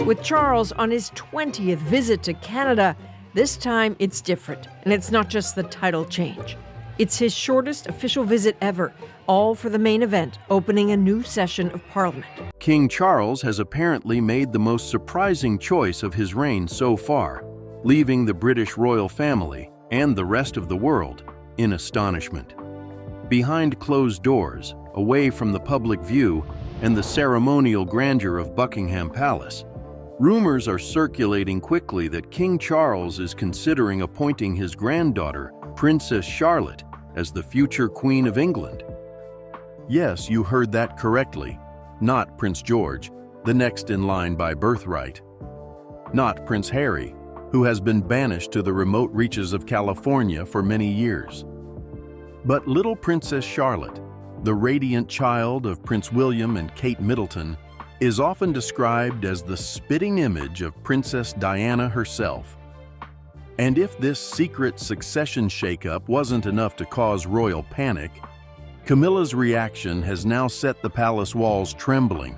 With Charles on his 20th visit to Canada, this time it's different. And it's not just the title change. It's his shortest official visit ever, all for the main event, opening a new session of Parliament. King Charles has apparently made the most surprising choice of his reign so far, leaving the British royal family and the rest of the world in astonishment. Behind closed doors, away from the public view and the ceremonial grandeur of Buckingham Palace, rumors are circulating quickly that King Charles is considering appointing his granddaughter, Princess Charlotte, as the future Queen of England. Yes, you heard that correctly. Not Prince George, the next in line by birthright. Not Prince Harry, who has been banished to the remote reaches of California for many years. But little Princess Charlotte, the radiant child of Prince William and Kate Middleton, is often described as the spitting image of Princess Diana herself. And if this secret succession shakeup wasn't enough to cause royal panic, Camilla's reaction has now set the palace walls trembling.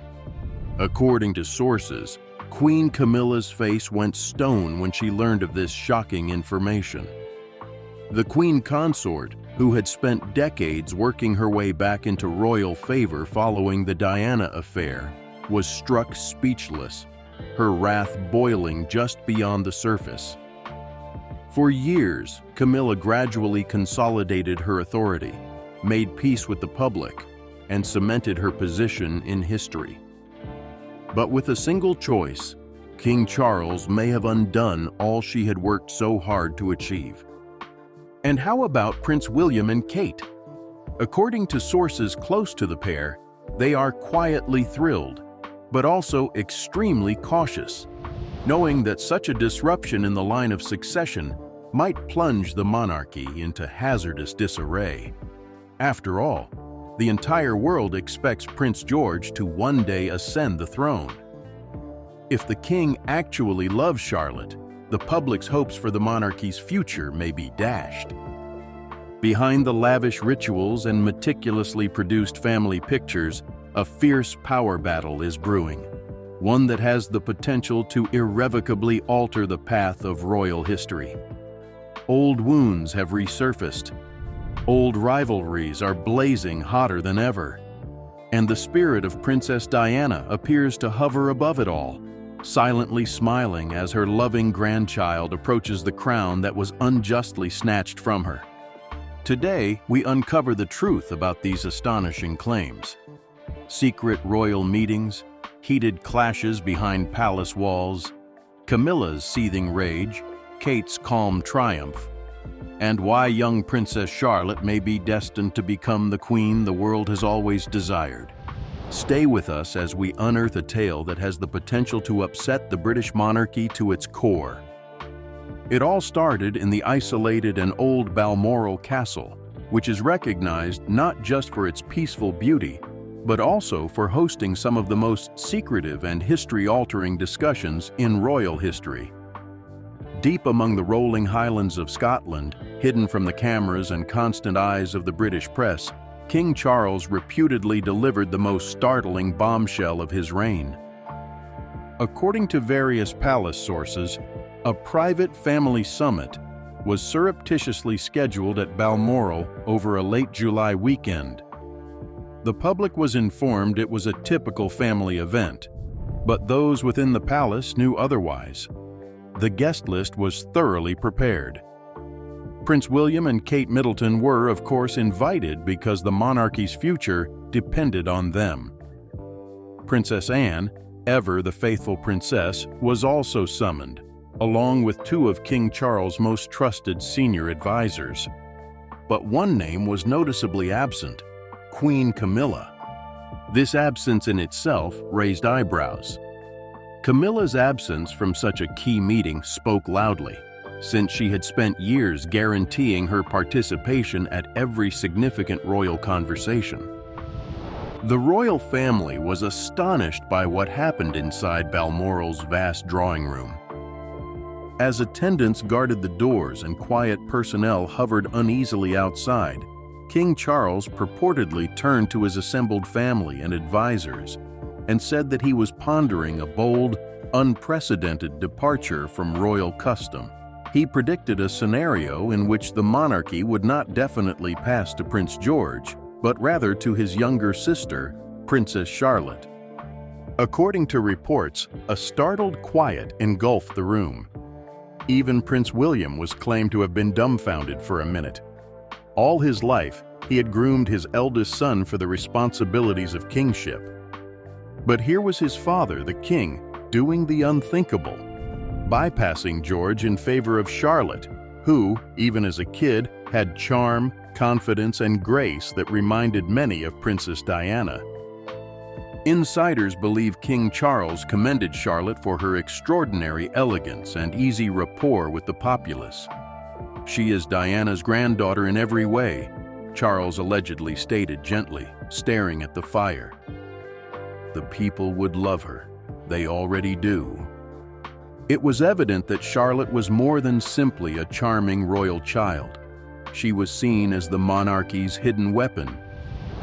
According to sources, Queen Camilla's face went stone when she learned of this shocking information. The Queen Consort, who had spent decades working her way back into royal favor following the Diana affair, was struck speechless, her wrath boiling just beyond the surface. For years, Camilla gradually consolidated her authority, made peace with the public, and cemented her position in history. But with a single choice, King Charles may have undone all she had worked so hard to achieve. And how about Prince William and Kate? According to sources close to the pair, they are quietly thrilled, but also extremely cautious, knowing that such a disruption in the line of succession might plunge the monarchy into hazardous disarray. After all, the entire world expects Prince George to one day ascend the throne. If the king actually loves Charlotte, the public's hopes for the monarchy's future may be dashed. Behind the lavish rituals and meticulously produced family pictures, a fierce power battle is brewing, one that has the potential to irrevocably alter the path of royal history. Old wounds have resurfaced. Old rivalries are blazing hotter than ever. And the spirit of Princess Diana appears to hover above it all, silently smiling as her loving grandchild approaches the crown that was unjustly snatched from her. Today, we uncover the truth about these astonishing claims. Secret royal meetings, heated clashes behind palace walls, Camilla's seething rage, Kate's calm triumph, and why young Princess Charlotte may be destined to become the queen the world has always desired. Stay with us as we unearth a tale that has the potential to upset the British monarchy to its core. It all started in the isolated and old Balmoral Castle, which is recognized not just for its peaceful beauty, but also for hosting some of the most secretive and history-altering discussions in royal history. Deep among the rolling highlands of Scotland, hidden from the cameras and constant eyes of the British press, King Charles reputedly delivered the most startling bombshell of his reign. According to various palace sources, a private family summit was surreptitiously scheduled at Balmoral over a late July weekend. The public was informed it was a typical family event, but those within the palace knew otherwise. The guest list was thoroughly prepared. Prince William and Kate Middleton were, of course, invited because the monarchy's future depended on them. Princess Anne, ever the faithful princess, was also summoned, along with two of King Charles' most trusted senior advisors. But one name was noticeably absent: Queen Camilla. This absence in itself raised eyebrows. Camilla's absence from such a key meeting spoke loudly, since she had spent years guaranteeing her participation at every significant royal conversation. The royal family was astonished by what happened inside Balmoral's vast drawing room. As attendants guarded the doors and quiet personnel hovered uneasily outside, King Charles purportedly turned to his assembled family and advisors and said that he was pondering a bold, unprecedented departure from royal custom. He predicted a scenario in which the monarchy would not definitely pass to Prince George, but rather to his younger sister, Princess Charlotte. According to reports, a startled quiet engulfed the room. Even Prince William was claimed to have been dumbfounded for a minute. All his life, he had groomed his eldest son for the responsibilities of kingship. But here was his father, the king, doing the unthinkable, bypassing George in favor of Charlotte, who, even as a kid, had charm, confidence, and grace that reminded many of Princess Diana. Insiders believe King Charles commended Charlotte for her extraordinary elegance and easy rapport with the populace. "She is Diana's granddaughter in every way," Charles allegedly stated gently, staring at the fire. "The people would love her. They already do." It was evident that Charlotte was more than simply a charming royal child. She was seen as the monarchy's hidden weapon,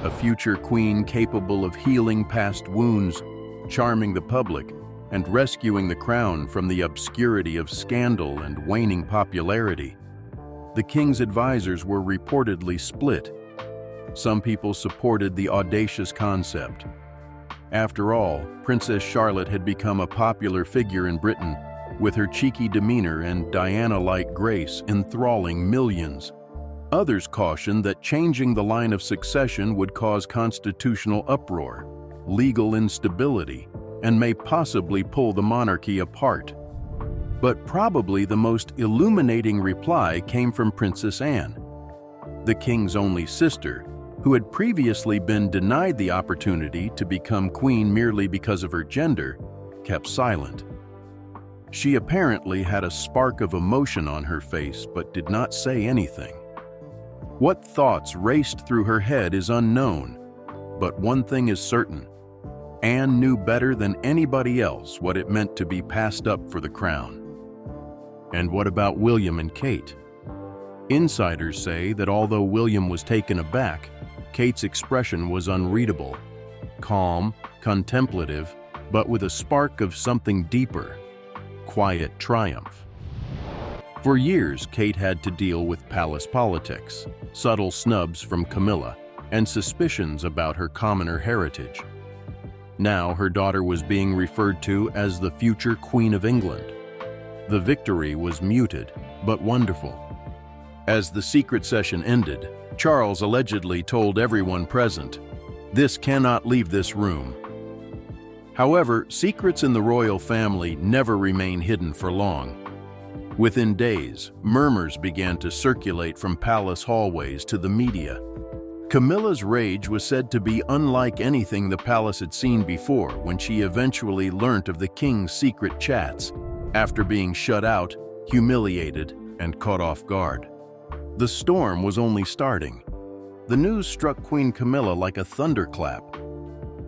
a future queen capable of healing past wounds, charming the public, and rescuing the crown from the obscurity of scandal and waning popularity. The king's advisors were reportedly split. Some people supported the audacious concept. After all, Princess Charlotte had become a popular figure in Britain, with her cheeky demeanor and Diana-like grace enthralling millions. Others cautioned that changing the line of succession would cause constitutional uproar, legal instability, and may possibly pull the monarchy apart. But probably the most illuminating reply came from Princess Anne, the king's only sister, who had previously been denied the opportunity to become queen merely because of her gender, kept silent. She apparently had a spark of emotion on her face but did not say anything. What thoughts raced through her head is unknown, but one thing is certain: Anne knew better than anybody else what it meant to be passed up for the crown. And what about William and Kate? Insiders say that although William was taken aback, Kate's expression was unreadable, calm, contemplative, but with a spark of something deeper: quiet triumph. For years, Kate had to deal with palace politics, subtle snubs from Camilla, and suspicions about her commoner heritage. Now her daughter was being referred to as the future Queen of England. The victory was muted, but wonderful. As the secret session ended, Charles allegedly told everyone present, "This cannot leave this room." However, secrets in the royal family never remain hidden for long. Within days, murmurs began to circulate from palace hallways to the media. Camilla's rage was said to be unlike anything the palace had seen before when she eventually learnt of the king's secret chats, after being shut out, humiliated, and caught off guard. The storm was only starting. The news struck Queen Camilla like a thunderclap.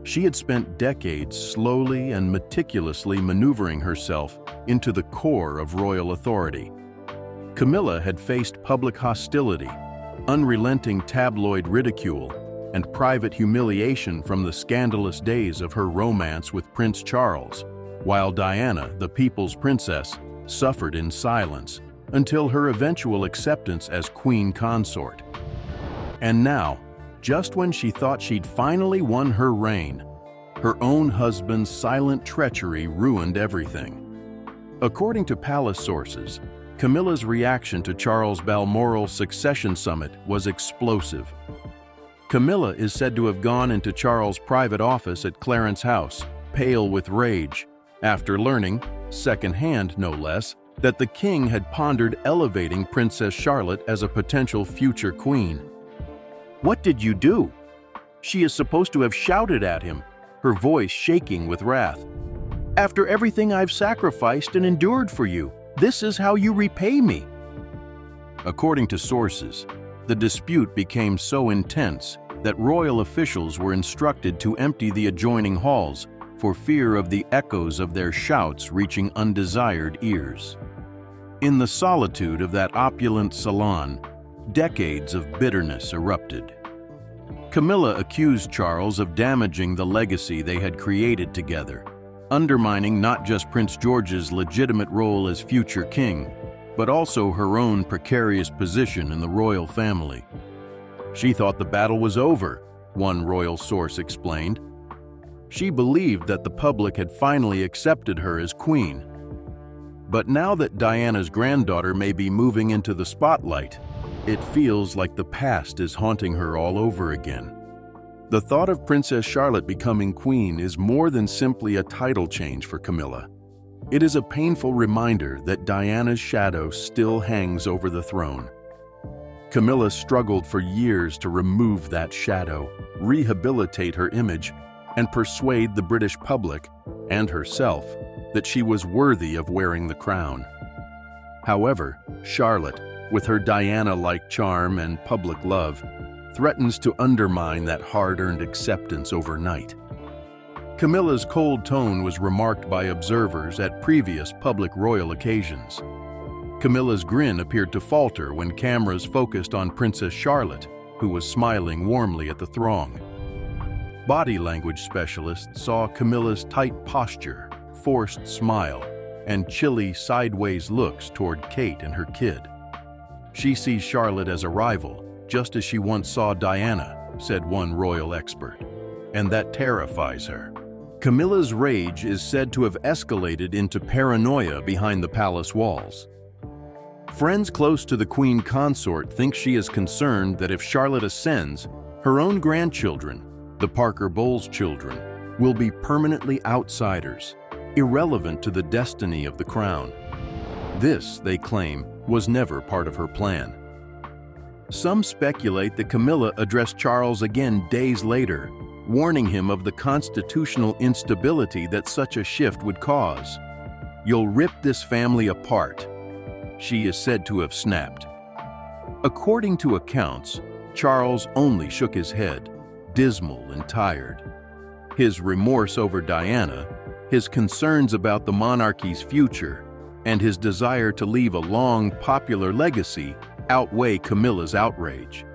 She had spent decades slowly and meticulously maneuvering herself into the core of royal authority. Camilla had faced public hostility, unrelenting tabloid ridicule, and private humiliation from the scandalous days of her romance with Prince Charles, while Diana, the people's princess, suffered in silence until her eventual acceptance as queen consort. And now, just when she thought she'd finally won her reign, her own husband's silent treachery ruined everything. According to palace sources, Camilla's reaction to Charles' Balmoral succession summit was explosive. Camilla is said to have gone into Charles' private office at Clarence House, pale with rage, after learning, secondhand no less, that the king had pondered elevating Princess Charlotte as a potential future queen. "What did you do?" She is supposed to have shouted at him, her voice shaking with wrath. "After everything I've sacrificed and endured for you, this is how you repay me." According to sources, the dispute became so intense that royal officials were instructed to empty the adjoining halls for fear of the echoes of their shouts reaching undesired ears. In the solitude of that opulent salon, decades of bitterness erupted. Camilla accused Charles of damaging the legacy they had created together, undermining not just Prince George's legitimate role as future king, but also her own precarious position in the royal family. She thought the battle was over, one royal source explained. She believed that the public had finally accepted her as queen. But now that Diana's granddaughter may be moving into the spotlight, it feels like the past is haunting her all over again. The thought of Princess Charlotte becoming queen is more than simply a title change for Camilla. It is a painful reminder that Diana's shadow still hangs over the throne. Camilla struggled for years to remove that shadow, rehabilitate her image, and persuade the British public and herself that she was worthy of wearing the crown. However, Charlotte, with her Diana-like charm and public love, threatens to undermine that hard-earned acceptance overnight. Camilla's cold tone was remarked by observers at previous public royal occasions. Camilla's grin appeared to falter when cameras focused on Princess Charlotte, who was smiling warmly at the throng. Body language specialists saw Camilla's tight posture, forced smile, and chilly sideways looks toward Kate and her kid. She sees Charlotte as a rival, just as she once saw Diana, said one royal expert, and that terrifies her. Camilla's rage is said to have escalated into paranoia behind the palace walls. Friends close to the queen consort think she is concerned that if Charlotte ascends, her own grandchildren, the Parker Bowles children, will be permanently outsiders, irrelevant to the destiny of the crown. This, they claim, was never part of her plan. Some speculate that Camilla addressed Charles again days later, warning him of the constitutional instability that such a shift would cause. "You'll rip this family apart," she is said to have snapped. According to accounts, Charles only shook his head, dismal and tired. His remorse over Diana, his concerns about the monarchy's future, and his desire to leave a long, popular legacy outweigh Camilla's outrage.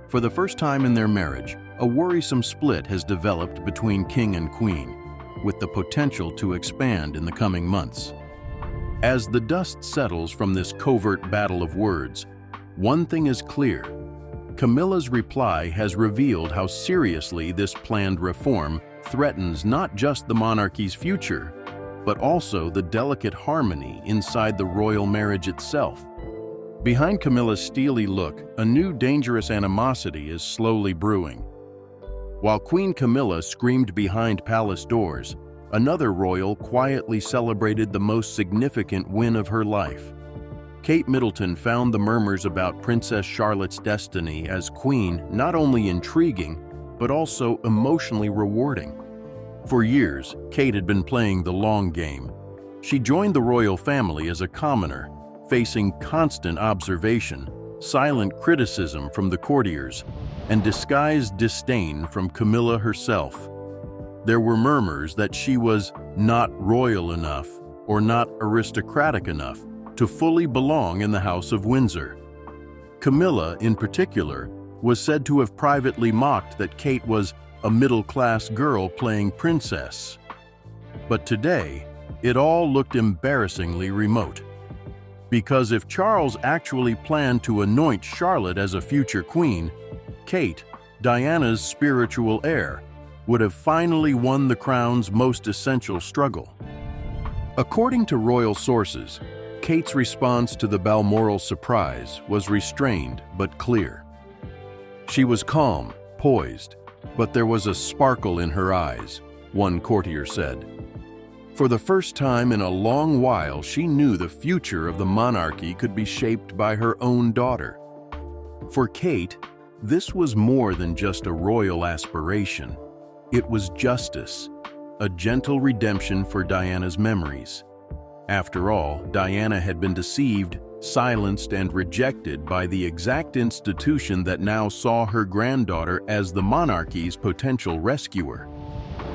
For the first time in their marriage, a worrisome split has developed between king and queen, with the potential to expand in the coming months. As the dust settles from this covert battle of words, one thing is clear. Camilla's reply has revealed how seriously this planned reform threatens not just the monarchy's future, but also the delicate harmony inside the royal marriage itself. Behind Camilla's steely look, a new dangerous animosity is slowly brewing. While Queen Camilla screamed behind palace doors, another royal quietly celebrated the most significant win of her life. Kate Middleton found the murmurs about Princess Charlotte's destiny as queen not only intriguing, but also emotionally rewarding. For years, Kate had been playing the long game. She joined the royal family as a commoner, facing constant observation, silent criticism from the courtiers, and disguised disdain from Camilla herself. There were murmurs that she was not royal enough or not aristocratic enough to fully belong in the House of Windsor. Camilla, in particular, was said to have privately mocked that Kate was a middle-class girl playing princess. But today, it all looked embarrassingly remote. Because if Charles actually planned to anoint Charlotte as a future queen, Kate, Diana's spiritual heir, would have finally won the crown's most essential struggle. According to royal sources, Kate's response to the Balmoral surprise was restrained but clear. She was calm, poised, but there was a sparkle in her eyes, one courtier said. For the first time in a long while, she knew the future of the monarchy could be shaped by her own daughter. For Kate, this was more than just a royal aspiration. It was justice, a gentle redemption for Diana's memories. After all, Diana had been deceived, silenced, and rejected by the exact institution that now saw her granddaughter as the monarchy's potential rescuer.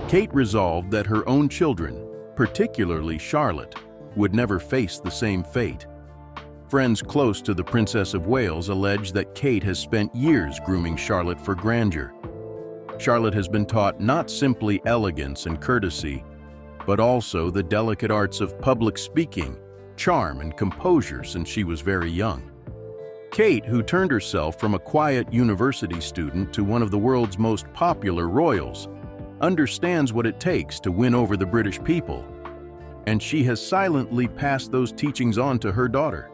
Kate resolved that her own children, particularly Charlotte, would never face the same fate. Friends close to the Princess of Wales allege that Kate has spent years grooming Charlotte for grandeur. Charlotte has been taught not simply elegance and courtesy, but also the delicate arts of public speaking, charm, and composure since she was very young. Kate, who turned herself from a quiet university student to one of the world's most popular royals, understands what it takes to win over the British people, and she has silently passed those teachings on to her daughter.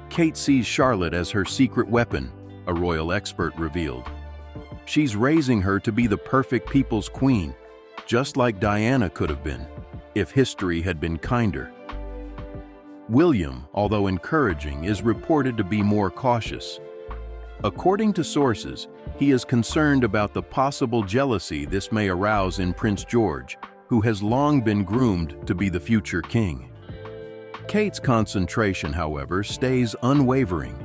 Kate sees Charlotte as her secret weapon, a royal expert revealed. She's raising her to be the perfect people's queen, just like Diana could have been, if history had been kinder. William, although encouraging, is reported to be more cautious. According to sources, he is concerned about the possible jealousy this may arouse in Prince George, who has long been groomed to be the future king. Kate's concentration, however, stays unwavering.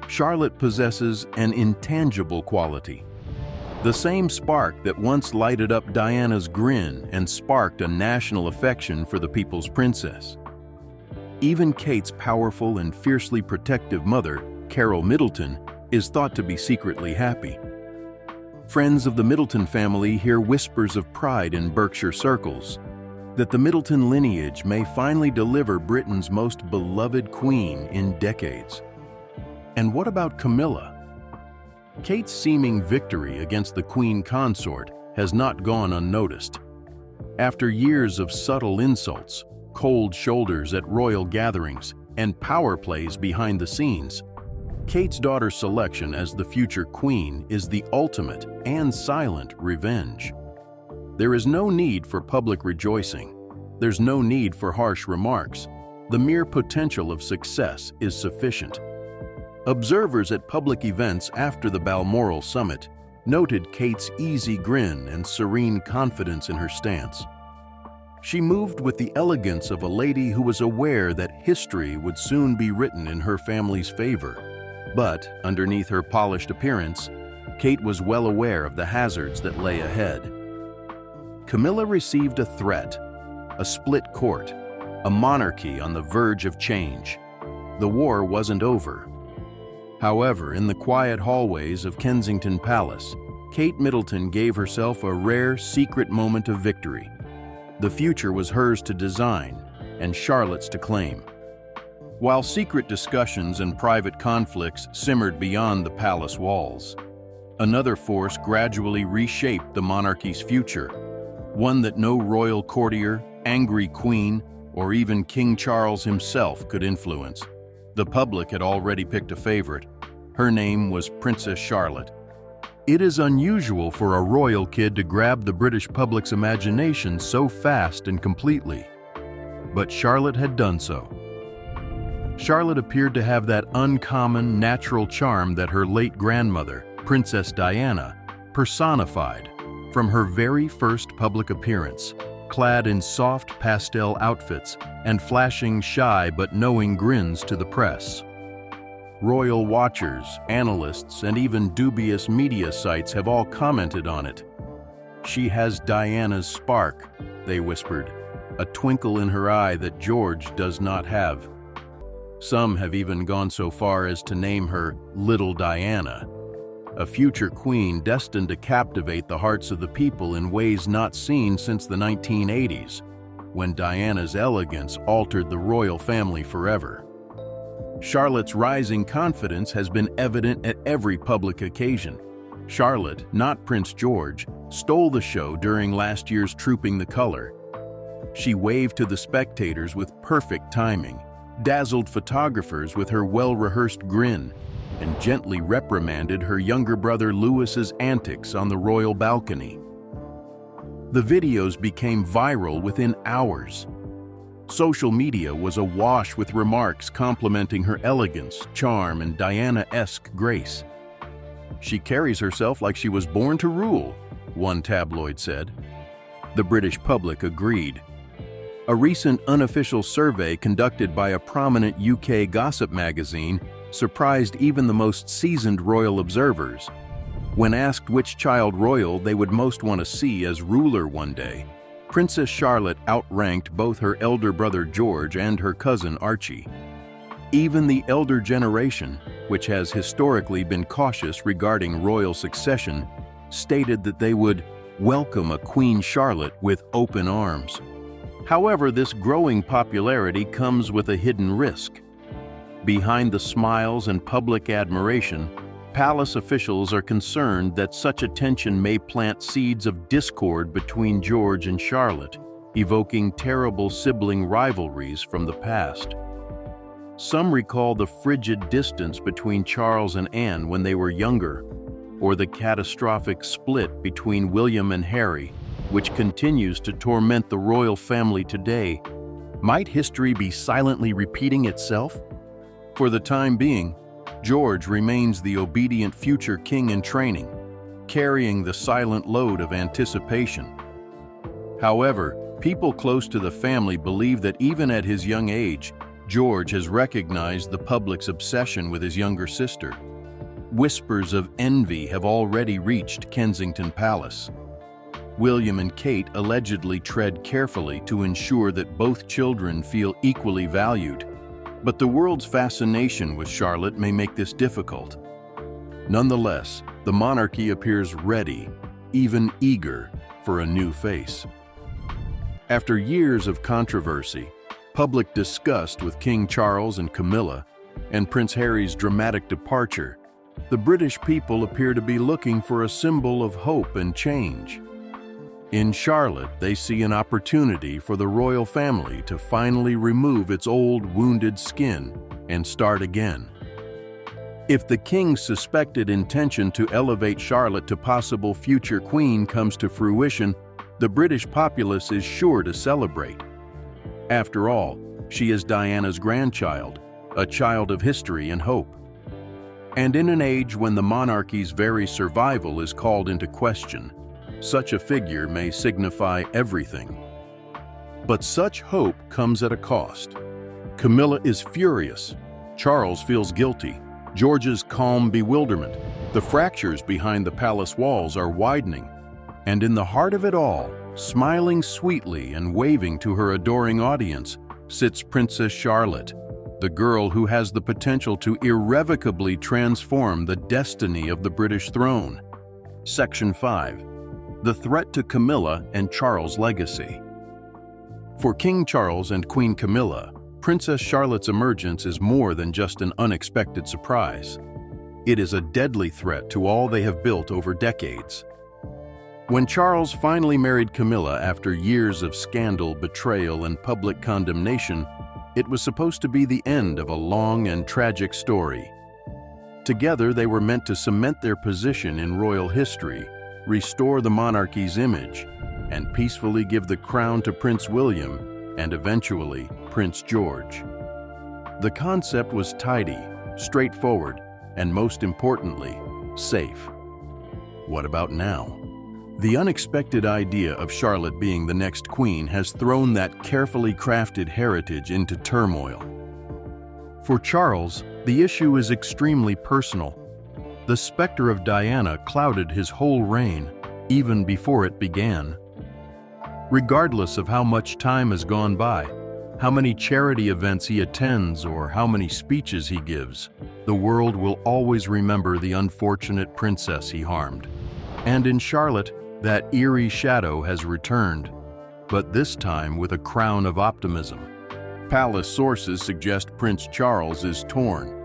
Charlotte possesses an intangible quality, the same spark that once lighted up Diana's grin and sparked a national affection for the people's princess. Even Kate's powerful and fiercely protective mother, Carol Middleton, is thought to be secretly happy. Friends of the Middleton family hear whispers of pride in Berkshire circles that the Middleton lineage may finally deliver Britain's most beloved queen in decades. And what about Camilla? Kate's seeming victory against the queen consort has not gone unnoticed. After years of subtle insults, cold shoulders at royal gatherings, and power plays behind the scenes, Kate's daughter's selection as the future queen is the ultimate and silent revenge. There is no need for public rejoicing. There's no need for harsh remarks. The mere potential of success is sufficient. Observers at public events after the Balmoral summit noted Kate's easy grin and serene confidence in her stance. She moved with the elegance of a lady who was aware that history would soon be written in her family's favor. But underneath her polished appearance, Kate was well aware of the hazards that lay ahead. Camilla received a threat, a split court, a monarchy on the verge of change. The war wasn't over. However, in the quiet hallways of Kensington Palace, Kate Middleton gave herself a rare, secret moment of victory. The future was hers to design, and Charlotte's to claim. While secret discussions and private conflicts simmered beyond the palace walls, another force gradually reshaped the monarchy's future, one that no royal courtier, angry queen, or even King Charles himself could influence. The public had already picked a favorite. Her name was Princess Charlotte. It is unusual for a royal kid to grab the British public's imagination so fast and completely. But Charlotte had done so. Charlotte appeared to have that uncommon, natural charm that her late grandmother, Princess Diana, personified from her very first public appearance, clad in soft pastel outfits and flashing shy but knowing grins to the press. Royal watchers, analysts, and even dubious media sites have all commented on it. "She has Diana's spark," they whispered, "a twinkle in her eye that George does not have." Some have even gone so far as to name her Little Diana, a future queen destined to captivate the hearts of the people in ways not seen since the 1980s, when Diana's elegance altered the royal family forever. Charlotte's rising confidence has been evident at every public occasion. Charlotte, not Prince George, stole the show during last year's Trooping the Color. She waved to the spectators with perfect timing, dazzled photographers with her well-rehearsed grin, and gently reprimanded her younger brother Louis's antics on the royal balcony. The videos became viral within hours. Social media was awash with remarks complimenting her elegance, charm, and Diana-esque grace. "She carries herself like she was born to rule," one tabloid said. The British public agreed. A recent unofficial survey conducted by a prominent UK gossip magazine surprised even the most seasoned royal observers. When asked which child royal they would most want to see as ruler one day, Princess Charlotte outranked both her elder brother George and her cousin Archie. Even the elder generation, which has historically been cautious regarding royal succession, stated that they would welcome a Queen Charlotte with open arms. However, this growing popularity comes with a hidden risk. Behind the smiles and public admiration, palace officials are concerned that such attention may plant seeds of discord between George and Charlotte, evoking terrible sibling rivalries from the past. Some recall the frigid distance between Charles and Anne when they were younger, or the catastrophic split between William and Harry, which continues to torment the royal family today. Might history be silently repeating itself? For the time being, George remains the obedient future king in training, carrying the silent load of anticipation. However, people close to the family believe that even at his young age, George has recognized the public's obsession with his younger sister. Whispers of envy have already reached Kensington Palace. William and Kate allegedly tread carefully to ensure that both children feel equally valued, but the world's fascination with Charlotte may make this difficult. Nonetheless, the monarchy appears ready, even eager, for a new face. After years of controversy, public disgust with King Charles and Camilla, and Prince Harry's dramatic departure, the British people appear to be looking for a symbol of hope and change. In Charlotte, they see an opportunity for the royal family to finally remove its old wounded skin and start again. If the king's suspected intention to elevate Charlotte to possible future queen comes to fruition, the British populace is sure to celebrate. After all, she is Diana's grandchild, a child of history and hope. And in an age when the monarchy's very survival is called into question, such a figure may signify everything. But such hope comes at a cost. Camilla is furious. Charles feels guilty. George's calm bewilderment. The fractures behind the palace walls are widening. And in the heart of it all, smiling sweetly and waving to her adoring audience, sits Princess Charlotte, the girl who has the potential to irrevocably transform the destiny of the British throne. Section 5. The threat to Camilla and Charles' legacy. For King Charles and Queen Camilla, Princess Charlotte's emergence is more than just an unexpected surprise. It is a deadly threat to all they have built over decades. When Charles finally married Camilla after years of scandal, betrayal, and public condemnation, it was supposed to be the end of a long and tragic story. Together, they were meant to cement their position in royal history, restore the monarchy's image, and peacefully give the crown to Prince William and eventually Prince George. The concept was tidy, straightforward, and most importantly, safe. What about now? The unexpected idea of Charlotte being the next queen has thrown that carefully crafted heritage into turmoil. For Charles, the issue is extremely personal. The specter of Diana clouded his whole reign, even before it began. Regardless of how much time has gone by, how many charity events he attends, or how many speeches he gives, the world will always remember the unfortunate princess he harmed. And in Charlotte, that eerie shadow has returned, but this time with a crown of optimism. Palace sources suggest Prince Charles is torn.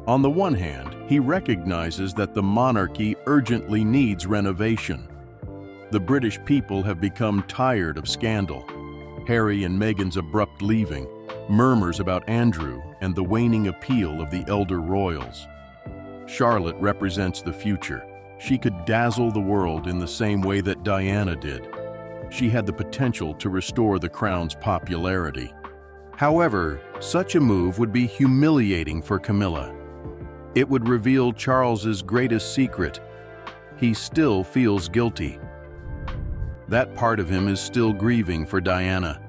On the one hand, he recognizes that the monarchy urgently needs renovation. The British people have become tired of scandal. Harry and Meghan's abrupt leaving, murmurs about Andrew, and the waning appeal of the elder royals. Charlotte represents the future. She could dazzle the world in the same way that Diana did. She had the potential to restore the crown's popularity. However, such a move would be humiliating for Camilla. It would reveal Charles's greatest secret. He still feels guilty. That part of him is still grieving for Diana.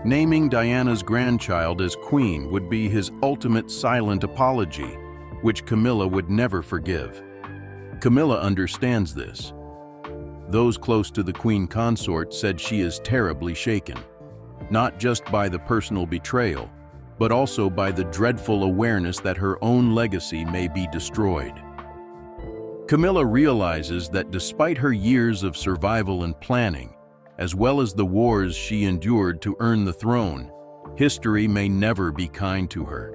Naming Diana's grandchild as queen would be his ultimate silent apology, which Camilla would never forgive. Camilla understands this. Those close to the queen consort said she is terribly shaken, not just by the personal betrayal, but also by the dreadful awareness that her own legacy may be destroyed. Camilla realizes that despite her years of survival and planning, as well as the wars she endured to earn the throne, history may never be kind to her.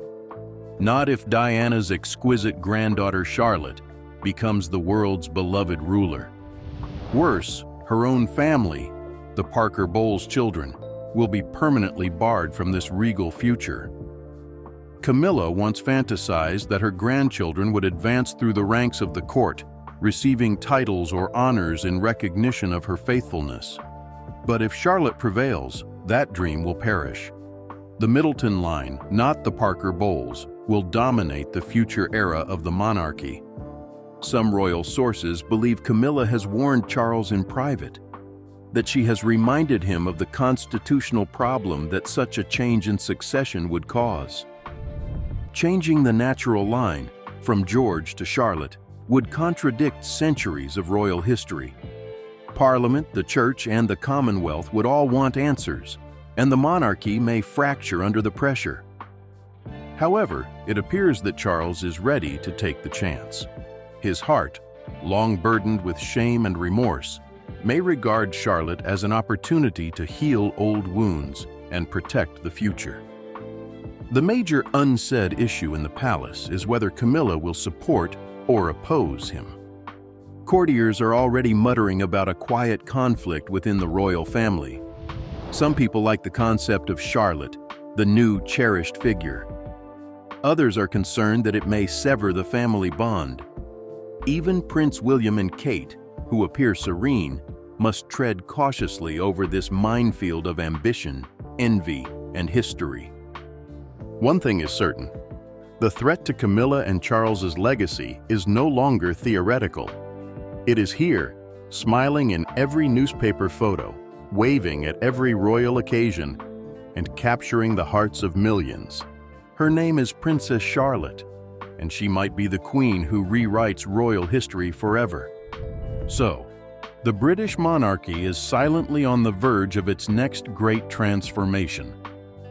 Not if Diana's exquisite granddaughter Charlotte becomes the world's beloved ruler. Worse, her own family, the Parker Bowles children, will be permanently barred from this regal future. Camilla once fantasized that her grandchildren would advance through the ranks of the court, receiving titles or honors in recognition of her faithfulness. But if Charlotte prevails, that dream will perish. The Middleton line, not the Parker Bowles, will dominate the future era of the monarchy. Some royal sources believe Camilla has warned Charles in private, that she has reminded him of the constitutional problem that such a change in succession would cause. Changing the natural line from George to Charlotte would contradict centuries of royal history. Parliament, the Church, and the Commonwealth would all want answers, and the monarchy may fracture under the pressure. However, it appears that Charles is ready to take the chance. His heart, long burdened with shame and remorse, may regard Charlotte as an opportunity to heal old wounds and protect the future. The major unsaid issue in the palace is whether Camilla will support or oppose him. Courtiers are already muttering about a quiet conflict within the royal family. Some people like the concept of Charlotte, the new cherished figure. Others are concerned that it may sever the family bond. Even Prince William and Kate, who appear serene, must tread cautiously over this minefield of ambition, envy, and history. One thing is certain: the threat to Camilla and Charles's legacy is no longer theoretical. It is here, smiling in every newspaper photo, waving at every royal occasion, and capturing the hearts of millions. Her name is Princess Charlotte, and she might be the queen who rewrites royal history forever. So, the British monarchy is silently on the verge of its next great transformation,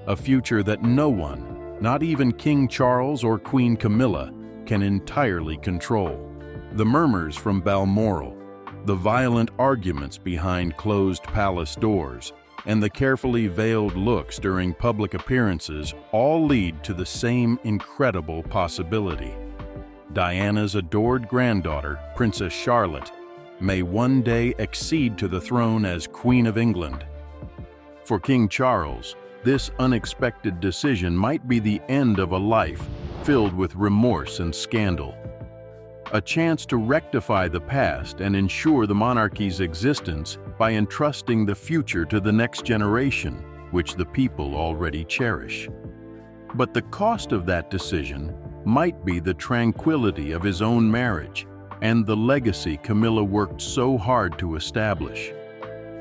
a future that no one, not even King Charles or Queen Camilla, can entirely control. The murmurs from Balmoral, the violent arguments behind closed palace doors, and the carefully veiled looks during public appearances all lead to the same incredible possibility. Diana's adored granddaughter, Princess Charlotte, may one day accede to the throne as Queen of England. For King Charles, this unexpected decision might be the end of a life filled with remorse and scandal. A chance to rectify the past and ensure the monarchy's existence by entrusting the future to the next generation, which the people already cherish. But the cost of that decision might be the tranquility of his own marriage and the legacy Camilla worked so hard to establish.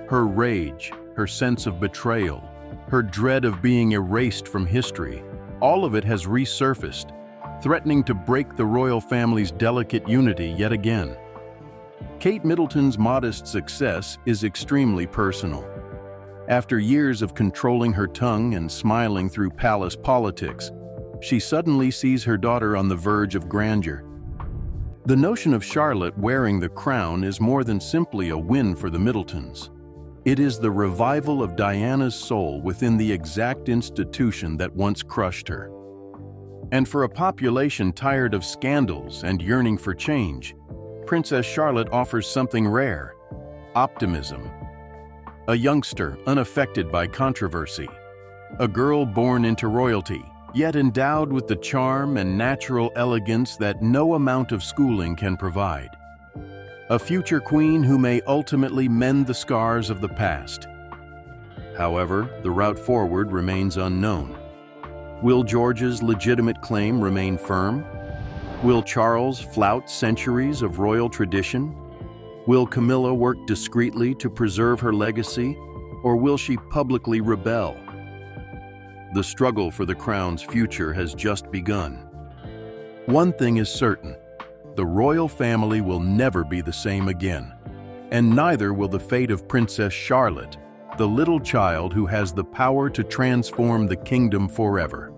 Her rage, her sense of betrayal, her dread of being erased from history, all of it has resurfaced, threatening to break the royal family's delicate unity yet again. Kate Middleton's modest success is extremely personal. After years of controlling her tongue and smiling through palace politics, she suddenly sees her daughter on the verge of grandeur. The notion of Charlotte wearing the crown is more than simply a win for the Middletons. It is the revival of Diana's soul within the exact institution that once crushed her. And for a population tired of scandals and yearning for change, Princess Charlotte offers something rare: optimism. A youngster unaffected by controversy, a girl born into royalty, yet endowed with the charm and natural elegance that no amount of schooling can provide. A future queen who may ultimately mend the scars of the past. However, the route forward remains unknown. Will George's legitimate claim remain firm? Will Charles flout centuries of royal tradition? Will Camilla work discreetly to preserve her legacy, or will she publicly rebel? The struggle for the crown's future has just begun. One thing is certain: the royal family will never be the same again, and neither will the fate of Princess Charlotte, the little child who has the power to transform the kingdom forever.